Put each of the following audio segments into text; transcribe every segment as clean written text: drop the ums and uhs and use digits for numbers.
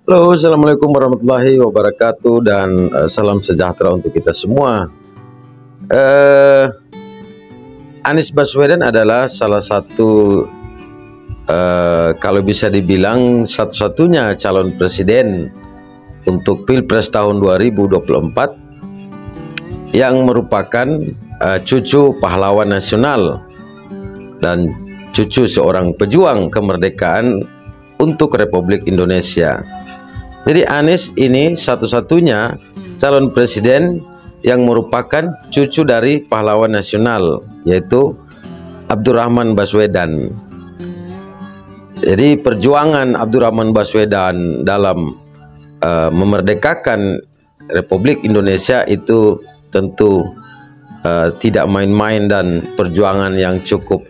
Halo, assalamualaikum warahmatullahi wabarakatuh dan salam sejahtera untuk kita semua. Eh, Anies Baswedan adalah salah satu, kalau bisa dibilang satu-satunya calon presiden untuk Pilpres tahun 2024 yang merupakan cucu pahlawan nasional dan cucu seorang pejuang kemerdekaan untuk Republik Indonesia. Jadi Anies ini satu-satunya calon presiden yang merupakan cucu dari pahlawan nasional, yaitu Abdurrahman Baswedan. Jadi perjuangan Abdurrahman Baswedan dalam memerdekakan Republik Indonesia itu tentu tidak main-main dan perjuangan yang cukup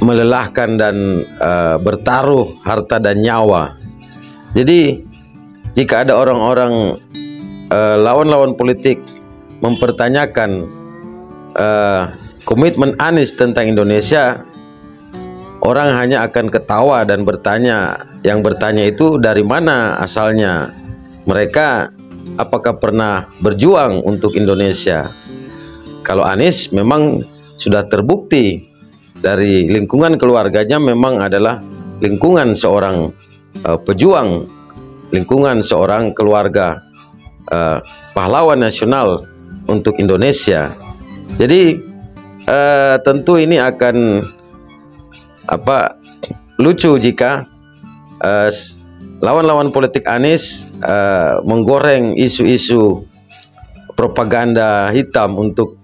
melelahkan dan bertaruh harta dan nyawa. Jadi jika ada orang-orang lawan-lawan politik mempertanyakan komitmen Anies tentang Indonesia, orang hanya akan ketawa dan bertanya, yang bertanya itu dari mana asalnya mereka, apakah pernah berjuang untuk Indonesia. Kalau Anies memang sudah terbukti dari lingkungan keluarganya memang adalah lingkungan seorang pejuang, lingkungan seorang keluarga pahlawan nasional untuk Indonesia. Jadi tentu ini akan lucu jika lawan-lawan politik Anies menggoreng isu-isu propaganda hitam untuk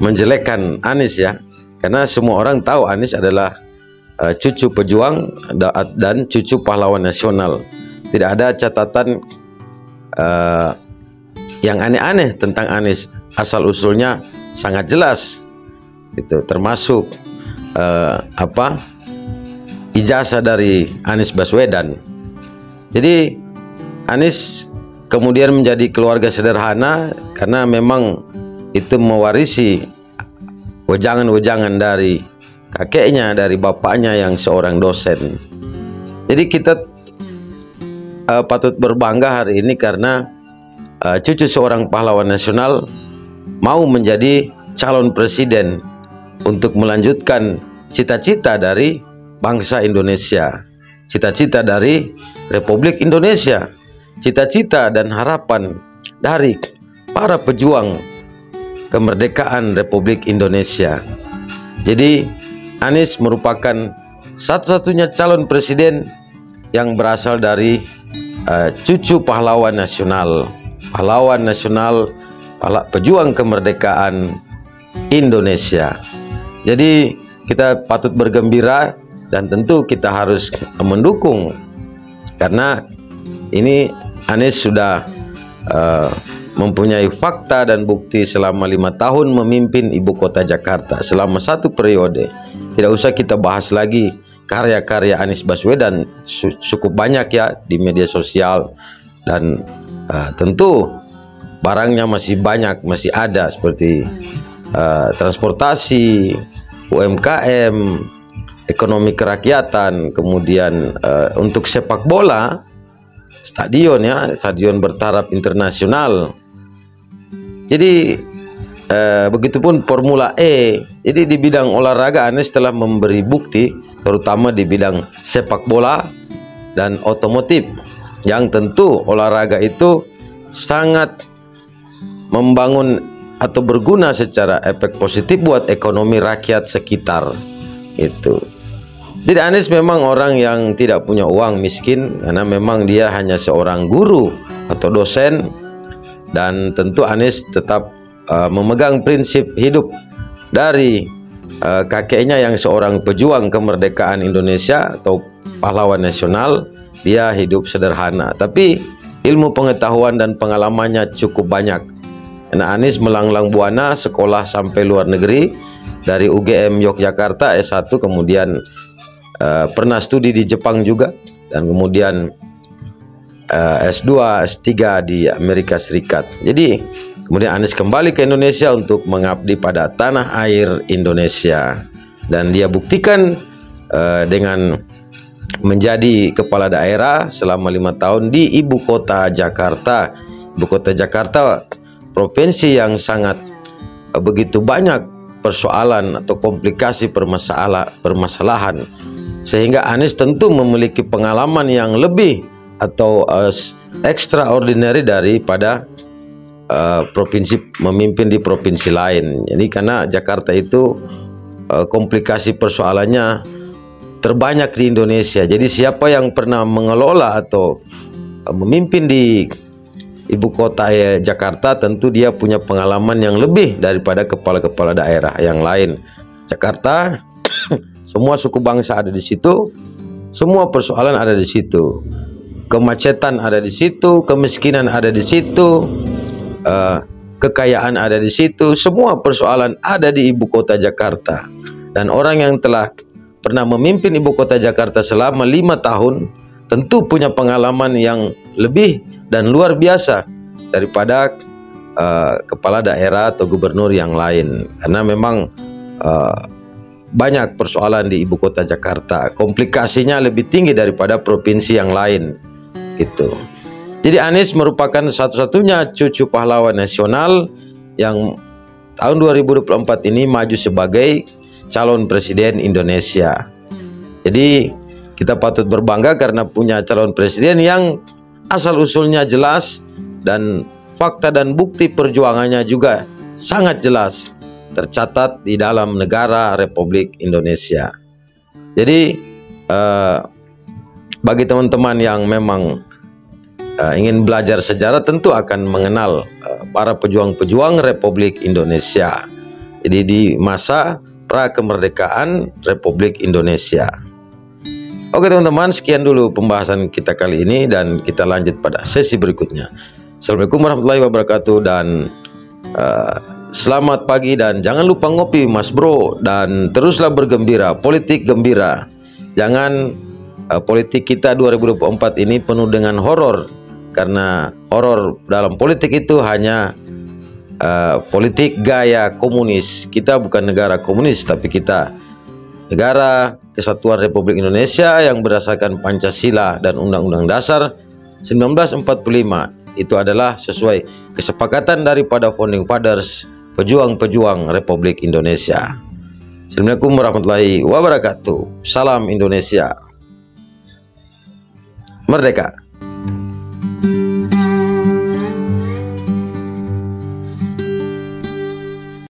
menjelekkan Anies, ya, karena semua orang tahu Anies adalah cucu pejuang dan cucu pahlawan nasional. Tidak ada catatan yang aneh-aneh tentang Anies. Asal usulnya sangat jelas, itu termasuk ijazah dari Anies Baswedan. Jadi Anies kemudian menjadi keluarga sederhana karena memang itu mewarisi wejangan-wejangan dari kakeknya, dari bapaknya yang seorang dosen. Jadi kita patut berbangga hari ini karena cucu seorang pahlawan nasional mau menjadi calon presiden untuk melanjutkan cita-cita dari bangsa Indonesia, cita-cita dari Republik Indonesia, cita-cita dan harapan dari para pejuang kemerdekaan Republik Indonesia. Jadi Anies merupakan satu-satunya calon presiden yang berasal dari cucu pahlawan nasional, pejuang kemerdekaan Indonesia. Jadi kita patut bergembira dan tentu kita harus mendukung, karena ini Anies sudah mempunyai fakta dan bukti selama 5 tahun memimpin ibu kota Jakarta selama 1 periode. Tidak usah kita bahas lagi karya-karya Anies Baswedan, cukup banyak ya di media sosial, dan tentu barangnya masih banyak, masih ada seperti transportasi, UMKM, ekonomi kerakyatan, kemudian untuk sepak bola, stadion, ya, stadion bertaraf internasional. Jadi begitupun Formula E. Jadi di bidang olahraga Anies telah memberi bukti, terutama di bidang sepak bola dan otomotif, yang tentu olahraga itu sangat membangun atau berguna secara efek positif buat ekonomi rakyat sekitar itu. Jadi Anies memang orang yang tidak punya uang, miskin, karena memang dia hanya seorang guru atau dosen, dan tentu Anies tetap memegang prinsip hidup dari kakeknya yang seorang pejuang kemerdekaan Indonesia atau pahlawan nasional. Dia hidup sederhana, tapi ilmu pengetahuan dan pengalamannya cukup banyak. Nah, Anies melanglang buana sekolah sampai luar negeri, dari UGM Yogyakarta S1, kemudian pernah studi di Jepang juga, dan kemudian S2, S3 di Amerika Serikat. Jadi kemudian Anies kembali ke Indonesia untuk mengabdi pada tanah air Indonesia, dan dia buktikan dengan menjadi kepala daerah selama 5 tahun di ibu kota Jakarta. Ibu kota Jakarta provinsi yang sangat begitu banyak persoalan atau komplikasi permasalahan, sehingga Anies tentu memiliki pengalaman yang lebih atau extraordinary daripada memimpin di provinsi lain. Jadi karena Jakarta itu komplikasi persoalannya terbanyak di Indonesia. Jadi siapa yang pernah mengelola atau memimpin di ibu kota Jakarta, tentu dia punya pengalaman yang lebih daripada kepala-kepala daerah yang lain. Jakarta semua suku bangsa ada di situ, semua persoalan ada di situ, kemacetan ada di situ, kemiskinan ada di situ, kekayaan ada di situ, semua persoalan ada di ibu kota Jakarta. Dan orang yang telah pernah memimpin ibu kota Jakarta selama 5 tahun tentu punya pengalaman yang lebih dan luar biasa daripada kepala daerah atau gubernur yang lain, karena memang banyak persoalan di ibu kota Jakarta, komplikasinya lebih tinggi daripada provinsi yang lain gitu. Jadi Anies merupakan satu-satunya cucu pahlawan nasional yang tahun 2024 ini maju sebagai calon presiden Indonesia. Jadi kita patut berbangga karena punya calon presiden yang asal-usulnya jelas dan fakta dan bukti perjuangannya juga sangat jelas tercatat di dalam negara Republik Indonesia. Jadi bagi teman-teman yang memang ingin belajar sejarah tentu akan mengenal para pejuang-pejuang Republik Indonesia. Jadi di masa pra kemerdekaan Republik Indonesia. Oke teman-teman, sekian dulu pembahasan kita kali ini dan kita lanjut pada sesi berikutnya. Assalamualaikum warahmatullahi wabarakatuh dan selamat pagi, dan jangan lupa ngopi mas bro, dan teruslah bergembira, politik gembira. Jangan politik kita 2024 ini penuh dengan horor, karena horor dalam politik itu hanya politik gaya komunis. Kita bukan negara komunis, tapi kita negara Kesatuan Republik Indonesia yang berdasarkan Pancasila dan Undang-Undang Dasar 1945. Itu adalah sesuai kesepakatan daripada Founding Fathers, pejuang-pejuang Republik Indonesia. Assalamualaikum warahmatullahi wabarakatuh. Salam Indonesia Merdeka.